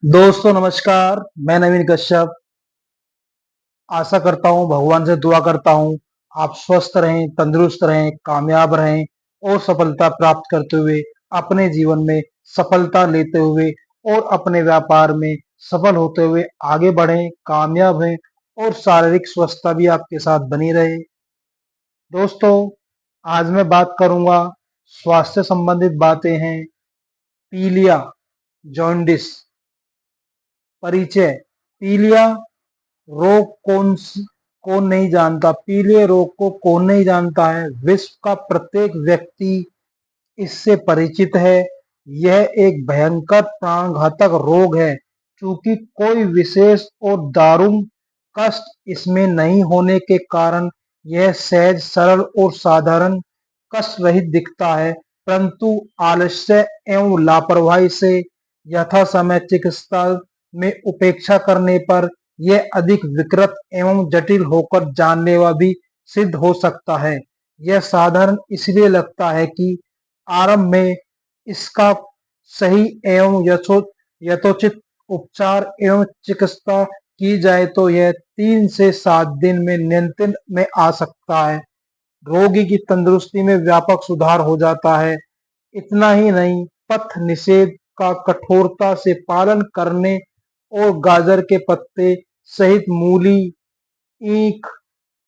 दोस्तों नमस्कार। मैं नवीन कश्यप आशा करता हूँ, भगवान से दुआ करता हूँ आप स्वस्थ रहें, तंदुरुस्त रहें, कामयाब रहें और सफलता प्राप्त करते हुए अपने जीवन में सफलता लेते हुए और अपने व्यापार में सफल होते हुए आगे बढ़ें, कामयाब हैं और शारीरिक स्वस्थता भी आपके साथ बनी रहे। दोस्तों, आज मैं बात करूंगा, स्वास्थ्य संबंधित बातें हैं। पीलिया, जॉन्डिस। परिचय। पीलिया रोग कौन नहीं जानता, पीले रोग को कौन नहीं जानता है। विश्व का प्रत्येक व्यक्ति इससे परिचित है। यह एक भयंकर प्राणघातक रोग है। चूंकि कोई विशेष और दारुण कष्ट इसमें नहीं होने के कारण यह सहज, सरल और साधारण कष्ट रहित दिखता है, परंतु आलस्य एवं लापरवाही से यथा समय चिकित्सा में उपेक्षा करने पर यह अधिक विकृत एवं जटिल होकर जानलेवा भी सिद्ध हो सकता है। यह साधारण इसलिए लगता है कि आरंभ में इसका सही एवं यथोचित उपचार एवं चिकित्सा की जाए तो यह 3 से 7 दिन में नियंत्रण में आ सकता है। रोगी की तंदुरुस्ती में व्यापक सुधार हो जाता है। इतना ही नहीं, पथ निषेध का कठोरता से पालन करने और गाजर के पत्ते सहित मूली, ईख,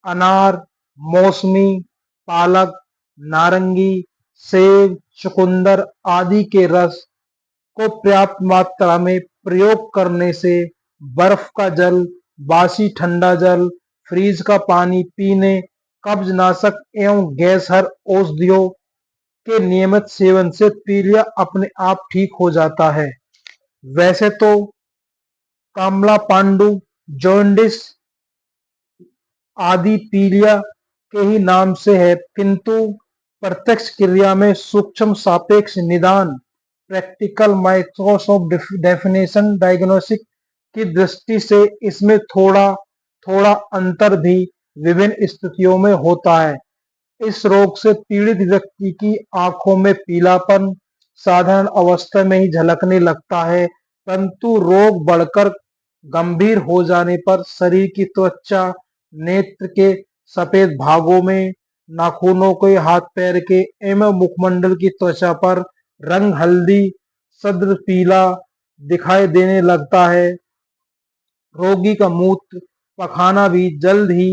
अनार, मौसमी, पालक, नारंगी, सेब, चुकंदर आदि के रस को पर्याप्त मात्रा में प्रयोग करने से बर्फ का जल, बासी ठंडा जल, फ्रीज का पानी पीने, कब्जनाशक एवं गैसहर औषधियों के नियमित सेवन से पीलिया अपने आप ठीक हो जाता है। वैसे तो कामला पांडु, जॉन्डिस आदि पीलिया के ही नाम से है, किंतु प्रत्यक्ष क्रिया में सूक्ष्म सापेक्ष निदान, प्रैक्टिकल माइक्रोस्कोप डेफिनेशन डायग्नोस्टिक की दृष्टि से इसमें थोड़ा थोड़ा अंतर भी विभिन्न स्थितियों में होता है। इस रोग से पीड़ित व्यक्ति की आंखों में पीलापन साधारण अवस्था में ही झलकने लगता है, परंतु रोग बढ़कर गंभीर हो जाने पर शरीर की त्वचा, नेत्र के सफेद भागों में, नाखूनों के, हाथ पैर के एवं मुखमंडल की त्वचा पर रंग हल्दी सद्र पीला दिखाई देने लगता है। रोगी का मूत्र, पखाना भी जल्द ही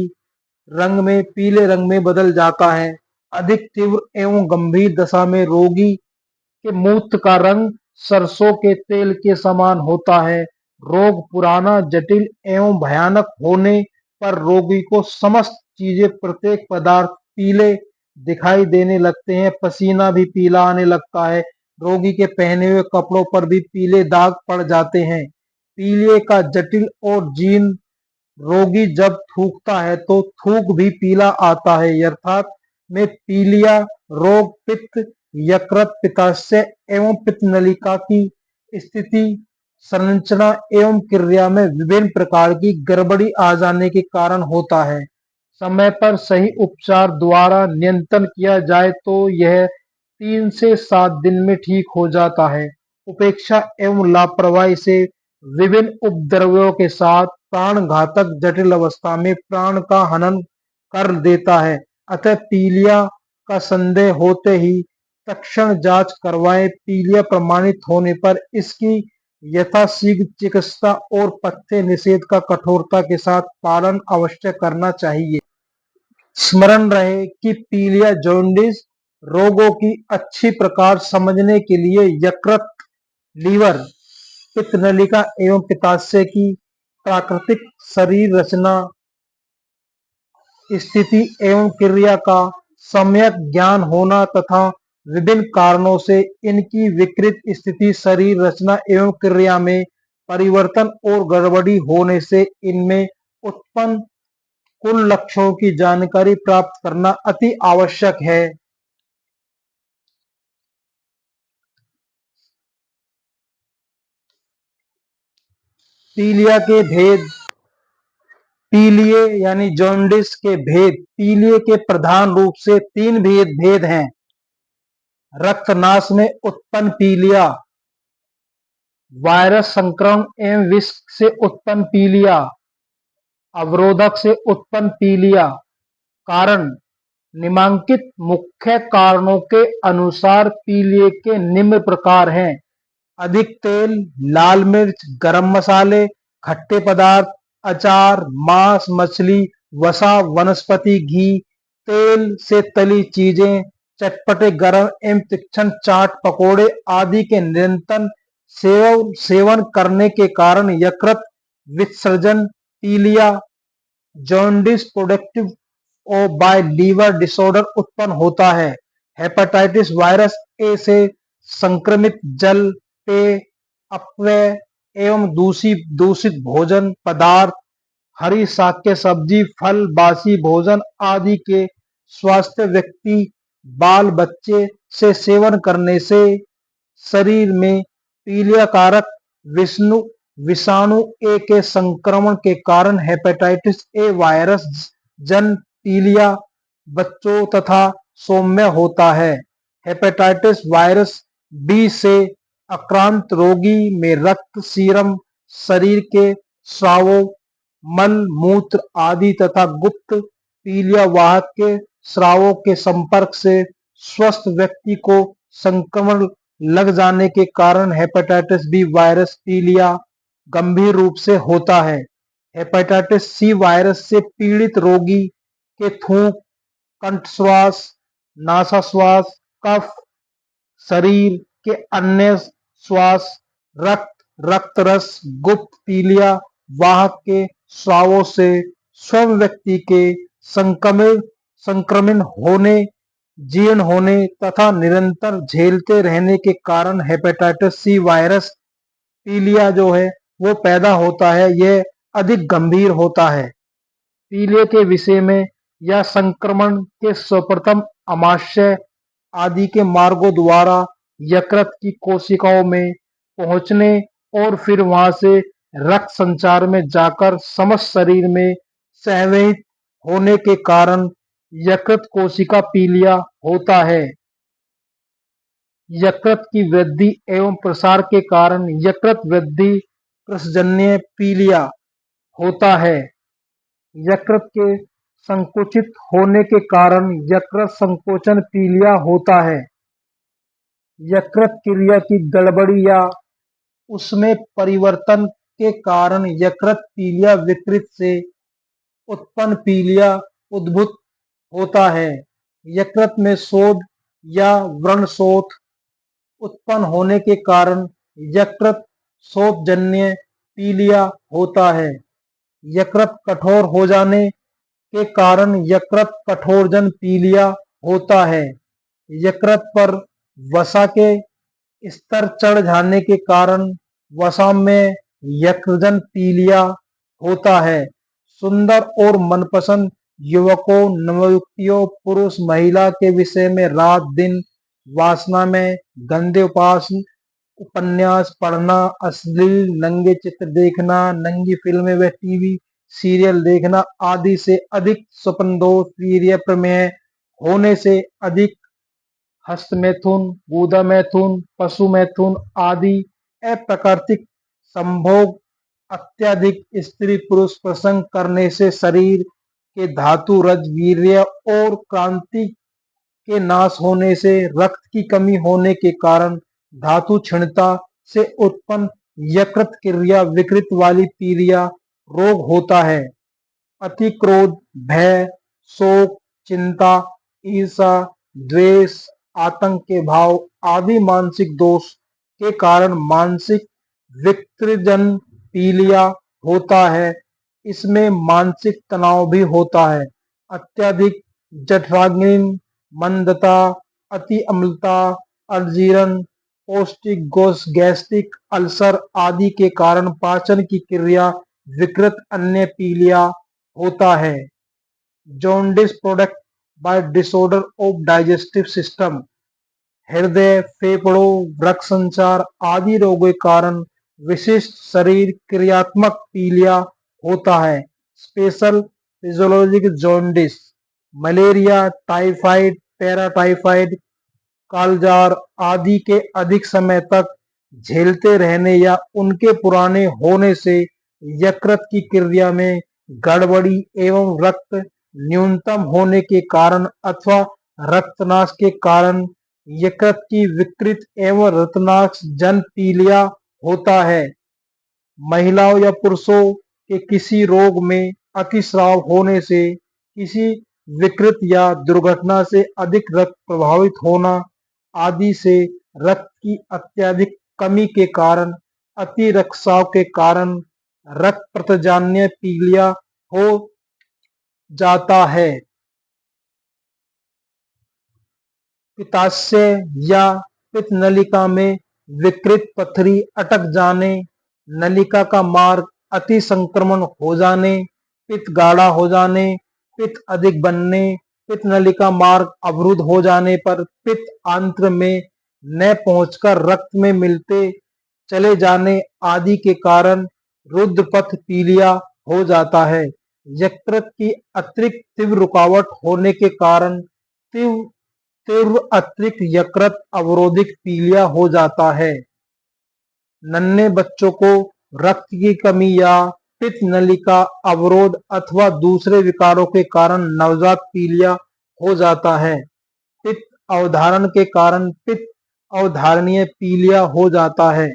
रंग में पीले रंग में बदल जाता है। अधिक तीव्र एवं गंभीर दशा में रोगी के मूत्र का रंग सरसों के तेल के समान होता है। रोग पुराना, जटिल एवं भयानक होने पर रोगी को समस्त चीजें, प्रत्येक पदार्थ पीले दिखाई देने लगते हैं। पसीना भी पीला आने लगता है। रोगी के पहने हुए कपड़ों पर भी पीले दाग पड़ जाते हैं। पीलिए का जटिल और जीर्ण। रोगी जब थूकता है तो थूक भी पीला आता है। अर्थात में पीलिया रोग पित्त, यकृत, पित्ताशय एवं पित्त नलिका की स्थिति, संरचना एवं क्रिया में विभिन्न प्रकार की गड़बड़ी आ जाने के कारण होता है। समय पर सही उपचार द्वारा नियंत्रण किया जाए तो यह 3 से 7 दिन में ठीक हो जाता है। उपेक्षा एवं लापरवाही से विभिन्न उपद्रवों के साथ प्राणघातक जटिल अवस्था में प्राण का हनन कर देता है। अतः पीलिया का संदेह होते ही तत्क्षण जांच करवाएं। पीलिया प्रमाणित होने पर इसकी यथाशीघ्र चिकित्सा और पथ्य निषेध का कठोरता के साथ पालन अवश्य करना चाहिए। स्मरण रहे कि पीलिया, जॉन्डिस रोगों की अच्छी प्रकार समझने के लिए यकृत, लीवर, पित्त नलिका एवं पित्ताशय की प्राकृतिक शरीर रचना, स्थिति एवं क्रिया का सम्यक ज्ञान होना तथा विभिन्न कारणों से इनकी विकृत स्थिति, शरीर रचना एवं क्रिया में परिवर्तन और गड़बड़ी होने से इनमें उत्पन्न कुल लक्षणों की जानकारी प्राप्त करना अति आवश्यक है। पीलिया के भेद। पीलिए यानी जॉन्डिस के भेद। पीलिए के प्रधान रूप से 3 भेद हैं। रक्तनाश में उत्पन्न पीलिया, वायरस संक्रमण एवं विष से उत्पन्न पीलिया, अवरोधक से उत्पन्न पीलिया। कारण निम्नलिखित मुख्य कारणों के अनुसार पीलिया के निम्न प्रकार हैं: अधिक तेल, लाल मिर्च, गरम मसाले, खट्टे पदार्थ, अचार, मांस, मछली, वसा, वनस्पति घी, तेल से तली चीजें, चटपटे, गरम एवं तीक्ष्ण चाट, पकौड़े आदि के निरंतर सेवन करने के कारण यकृत विसर्जन, पीलिया, जॉन्डिस, प्रोडक्टिव और बाय लीवर डिसऑर्डर उत्पन्न होता है। हेपेटाइटिस वायरस ए से संक्रमित जल, पेय, अपव्यय एवं दूषित भोजन पदार्थ, हरी शाक के सब्जी, फल, बासी भोजन आदि के स्वस्थ व्यक्ति, बाल बच्चे से सेवन करने से शरीर में पीलिया कारक विषाणु ए के संक्रमण के कारण हेपेटाइटिस ए वायरस जन पीलिया बच्चों तथा सौम्य होता है। हेपेटाइटिस वायरस बी से आक्रांत रोगी में रक्त, सीरम, शरीर के स्रावों, मल मूत्र आदि तथा गुप्त पीलिया वाहक के स्रावों के संपर्क से स्वस्थ व्यक्ति को संक्रमण लग जाने के कारण हेपेटाइटिस बी वायरस पीलिया गंभीर रूप से होता है। हेपेटाइटिस सी वायरस से पीड़ित रोगी के थूक, कंठश्वास, नासाश्वास, कफ, शरीर के अन्य श्वास, रक्तरस, गुप्त पीलिया वाहक के स्रावों से स्वयं व्यक्ति के संक्रमण होने, जीर्ण होने तथा निरंतर झेलते रहने के कारण हेपेटाइटिस सी वायरस पीलिया जो है वो पैदा होता है। यह अधिक गंभीर होता है। पीलिया के विषय में या संक्रमण के सर्वप्रथम आमाशय आदि के मार्गों द्वारा यकृत की कोशिकाओं में पहुंचने और फिर वहां से रक्त संचार में जाकर समस्त शरीर में संवहित होने के कारण यकृत कोशिका पीलिया होता है। यकृत की वृद्धि एवं प्रसार के कारण यकृत वृद्धि कृशजन्य पीलिया होता है। यकृत के संकुचित होने के कारण यकृत संकोचन पीलिया होता है। यकृत क्रिया की गड़बड़ी या उसमें परिवर्तन के कारण यकृत पीलिया विकृत से उत्पन्न पीलिया उद्भूत होता है। यकृत में शोथ या व्रणशोथ उत्पन्न होने के कारण यकृत शोथजन्य पीलिया होता है। यकृत कठोर हो जाने के कारण यकृत कठोरजन पीलिया होता है। यकृत पर वसा के स्तर चढ़ जाने के कारण वसा में यकृतजन पीलिया होता है। सुंदर और मनपसंद युवकों, नवयुवतियों, पुरुष, महिला के विषय में रात दिन वासना में गंदे उपन्यास पढ़ना, अश्लील नंगे चित्र देखना, नंगी फिल्में व टीवी सीरियल देखना आदि से अधिक स्वप्नदोष, वीर्य प्रमेह होने से अधिक हस्तमैथुन, गुदा मैथुन, पशु मैथुन आदि अप्राकृतिक संभोग, अत्यधिक स्त्री पुरुष प्रसंग करने से शरीर के धातु रज, वीर्य और क्रांति के नाश होने से रक्त की कमी होने के कारण धातु क्षीणता से उत्पन्न यकृत क्रिया विकृत वाली पीलिया रोग होता है। अति क्रोध, भय, शोक, चिंता, ईर्षा, द्वेष, आतंक के भाव आदि मानसिक दोष के कारण मानसिक विकृतजन पीलिया होता है। इसमें मानसिक तनाव भी होता है। अत्यधिक जठराग्नि, मंदता, अति अम्लता, अजीर्ण, पौष्टिक गैस्ट्रिक अल्सर आदि के कारण पाचन की क्रिया विकृत अन्य पीलिया होता है। Jaundice product by disorder of digestive system, हृदय, फेफड़ों, रक्त संचार आदि रोगों के कारण विशिष्ट शरीर क्रियात्मक पीलिया होता है। Special physiologic jaundice, malaria, typhoid, paratyphoid, कालजार आदि के अधिक समय तक झेलते रहने या उनके पुराने होने से यकृत की क्रिया में गड़बड़ी एवं रक्त न्यूनतम होने के कारण अथवा रक्तनाश के कारण यकृत की विकृत एवं रक्तनाश जन पीलिया होता है। महिलाओं या पुरुषों के किसी रोग में अतिस्राव होने से, किसी विकृत या दुर्घटना से अधिक रक्त प्रभावित होना आदि से, रक्त की अत्यधिक कमी के कारण, अति रक्तस्राव के कारण रक्त प्रत्याजन्य पीलिया हो जाता है। पित्ताशय या पित्त नलिका में विकृत पथरी अटक जाने, नलिका का मार्ग अति संक्रमण हो जाने, पित्त गाढ़ा हो जाने, पित्त अधिक बनने, पित्त नलिका मार्ग अवरुद्ध हो जाने पर पित्त आंत्र में न पहुंचकर रक्त में मिलते चले जाने आदि के कारण रुद्रपथ पीलिया हो जाता है। यकृत की अतिरिक्त तीव्र रुकावट होने के कारण तीव्र तीव्र अतिरिक्त यकृत अवरोधित पीलिया हो जाता है। नन्हे बच्चों को रक्त की कमी या पित्त नलिका अवरोध अथवा दूसरे विकारों के कारण नवजात पीलिया हो जाता है। पित्त अवधारण के कारण पित्त अवधारणीय पीलिया हो जाता है।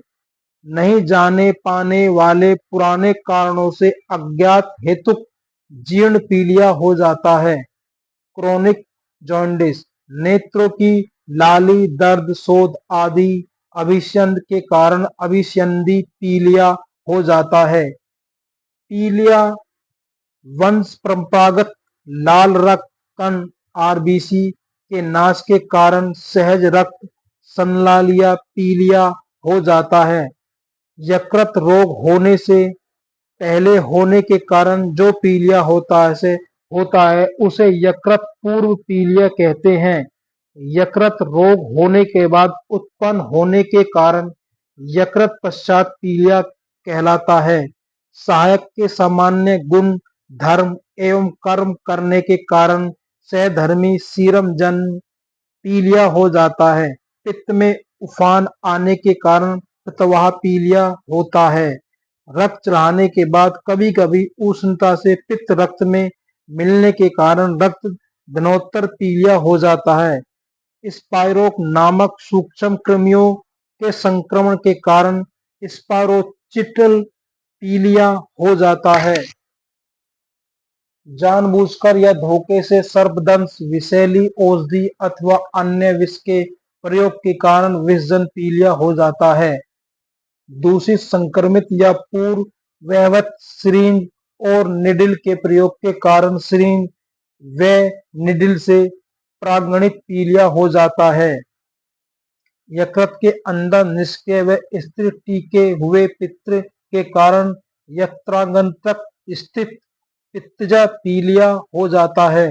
नहीं जाने पाने वाले पुराने कारणों से अज्ञात हेतुक जीर्ण पीलिया हो जाता है। क्रोनिक जॉन्डिस, नेत्रों की लाली, दर्द, शोथ आदि अभिसंध के कारण अभिसंधी पीलिया हो जाता है। पीलिया वंश परंपरागत लाल रक्त कण आरबीसी के नाश के कारण सहज रक्त संलालिया पीलिया हो जाता है। यकृत रोग होने से पहले होने के कारण जो पीलिया होता है उसे यकृत पूर्व पीलिया कहते हैं। यकृत रोग होने के बाद उत्पन्न होने के कारण यकृत पश्चात पीलिया कहलाता है। सहायक के सामान्य गुण, धर्म एवं कर्म करने के कारण सहधर्मी सीरम जन पीलिया हो जाता है। पित्त में उफान आने के कारण पित्तवाह पीलिया होता है। रक्त चढ़ाने के बाद कभी कभी उष्णता से पित्त रक्त में मिलने के कारण रक्त घनोत्तर पीलिया हो जाता है। स्पाइरोक नामक सूक्ष्म कृमियों के संक्रमण के कारण स्पाइरोचिटल पीलिया हो जाता है। जानबूझकर या धोखे से सर्पदंश, विषैली औषधि अथवा अन्य विष के प्रयोग के कारण विषजन पीलिया हो जाता है। दूषित, संक्रमित या पूर्ववत सिरिंज और निडिल के प्रयोग के कारण सिरिंज व निडिल से प्रागणित पीलिया हो जाता है। यकृत के अंदर निष्क्रिय व स्थिर टिके हुए पित्त के कारण यत्रांगन तक स्थित पित्तज पीलिया हो जाता है।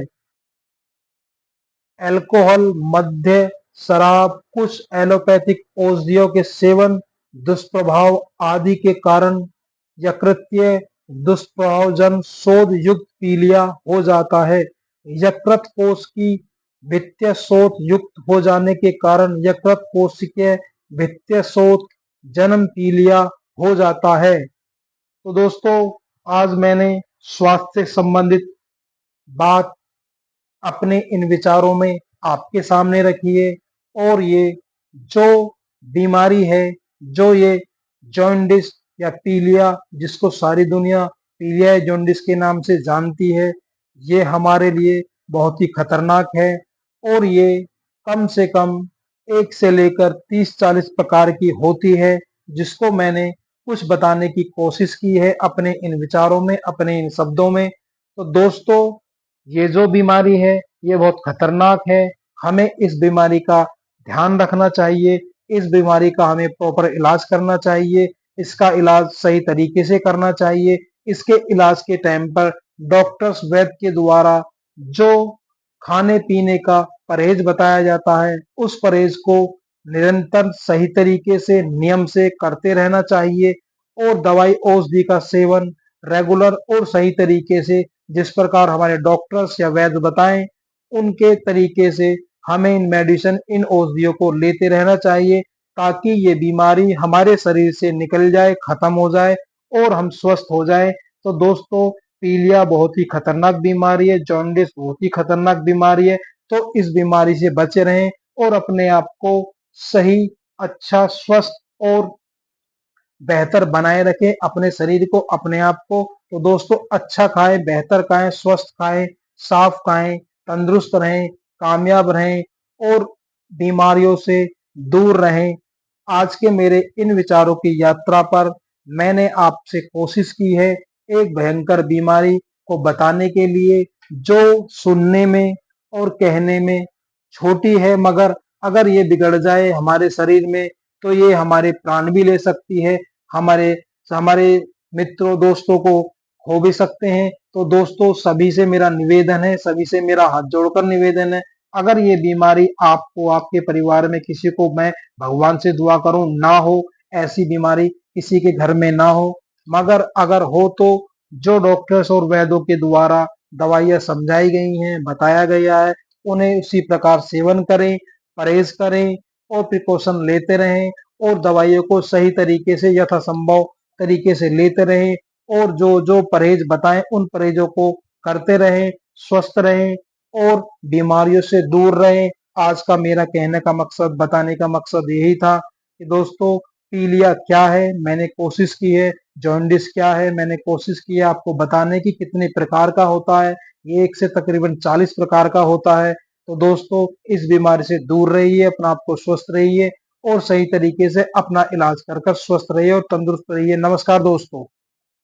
अल्कोहल, मद्य, शराब, कुछ एलोपैथिक औषधियों के सेवन, दुष्प्रभाव आदि के कारण यकृतीय दुष्प्रभावजन शोथ युक्त पीलिया हो जाता है। यकृत कोश की भित्तीय शोथ युक्त हो जाने के कारण यकृत कोशिकीय भित्तीय शोथ जन्म पीलिया हो जाता है। तो दोस्तों, आज मैंने स्वास्थ्य से संबंधित बात अपने इन विचारों में आपके सामने रखी है। और ये जो बीमारी है, जो ये जॉन्डिस या पीलिया, जिसको सारी दुनिया पीलिया जॉन्डिस के नाम से जानती है, ये हमारे लिए बहुत ही खतरनाक है। और ये कम से कम 1 से लेकर 30-40 प्रकार की होती है, जिसको मैंने कुछ बताने की कोशिश की है अपने इन विचारों में, अपने इन शब्दों में। तो दोस्तों, ये जो बीमारी है ये बहुत खतरनाक है। हमें इस बीमारी का ध्यान रखना चाहिए। इस बीमारी का हमें प्रॉपर इलाज करना चाहिए। इसका इलाज सही तरीके से करना चाहिए। इसके इलाज के टाइम पर डॉक्टर्स, वैद्य के द्वारा जो खाने पीने का परहेज बताया जाता है, उस परहेज को निरंतर सही तरीके से नियम से करते रहना चाहिए। और दवाई औषधि का सेवन रेगुलर और सही तरीके से, जिस प्रकार हमारे डॉक्टर्स या वैद्य बताएं, उनके तरीके से हमें इन मेडिसिन, इन औषधियों को लेते रहना चाहिए, ताकि ये बीमारी हमारे शरीर से निकल जाए, खत्म हो जाए और हम स्वस्थ हो जाए। तो दोस्तों, पीलिया बहुत ही खतरनाक बीमारी है, जॉन्डिस बहुत ही खतरनाक बीमारी है। तो इस बीमारी से बचे रहें और अपने आप को सही, अच्छा, स्वस्थ और बेहतर बनाए रखें, अपने शरीर को, अपने आप को। तो दोस्तों, अच्छा खाएं, बेहतर खाएं, स्वस्थ खाएं, साफ खाएं, तंदुरुस्त रहें, कामयाब रहें और बीमारियों से दूर रहें। आज के मेरे इन विचारों की यात्रा पर मैंने आपसे कोशिश की है एक भयंकर बीमारी को बताने के लिए, जो सुनने में और कहने में छोटी है, मगर अगर ये बिगड़ जाए हमारे शरीर में तो ये हमारे प्राण भी ले सकती है, हमारे हमारे मित्रों दोस्तों को खो भी सकते हैं। तो दोस्तों, सभी से मेरा निवेदन है, सभी से मेरा हाथ जोड़कर निवेदन है, अगर ये बीमारी आपको, आपके परिवार में किसी को, मैं भगवान से दुआ करूं ना हो, ऐसी बीमारी किसी के घर में ना हो, मगर अगर हो तो जो डॉक्टर्स और वैद्यों के द्वारा दवाइयां समझाई गई हैं, बताया गया है, उन्हें उसी प्रकार सेवन करें, परहेज करें और प्रिकॉशन लेते रहें और दवाइयों को सही तरीके से, यथासंभव तरीके से लेते रहें और जो जो परहेज बताएं उन परहेजों को करते रहें, स्वस्थ रहें और बीमारियों से दूर रहें। आज का मेरा कहने का मकसद, बताने का मकसद यही था कि दोस्तों, पीलिया क्या है मैंने कोशिश की है, जॉन्डिस क्या है मैंने कोशिश की है आपको बताने की, कितने प्रकार का होता है, ये 1 से तकरीबन 40 प्रकार का होता है। तो दोस्तों, इस बीमारी से दूर रहिए, अपना आप को स्वस्थ रहिए और सही तरीके से अपना इलाज कर कर स्वस्थ रहिए और तंदुरुस्त रहिए। नमस्कार दोस्तों।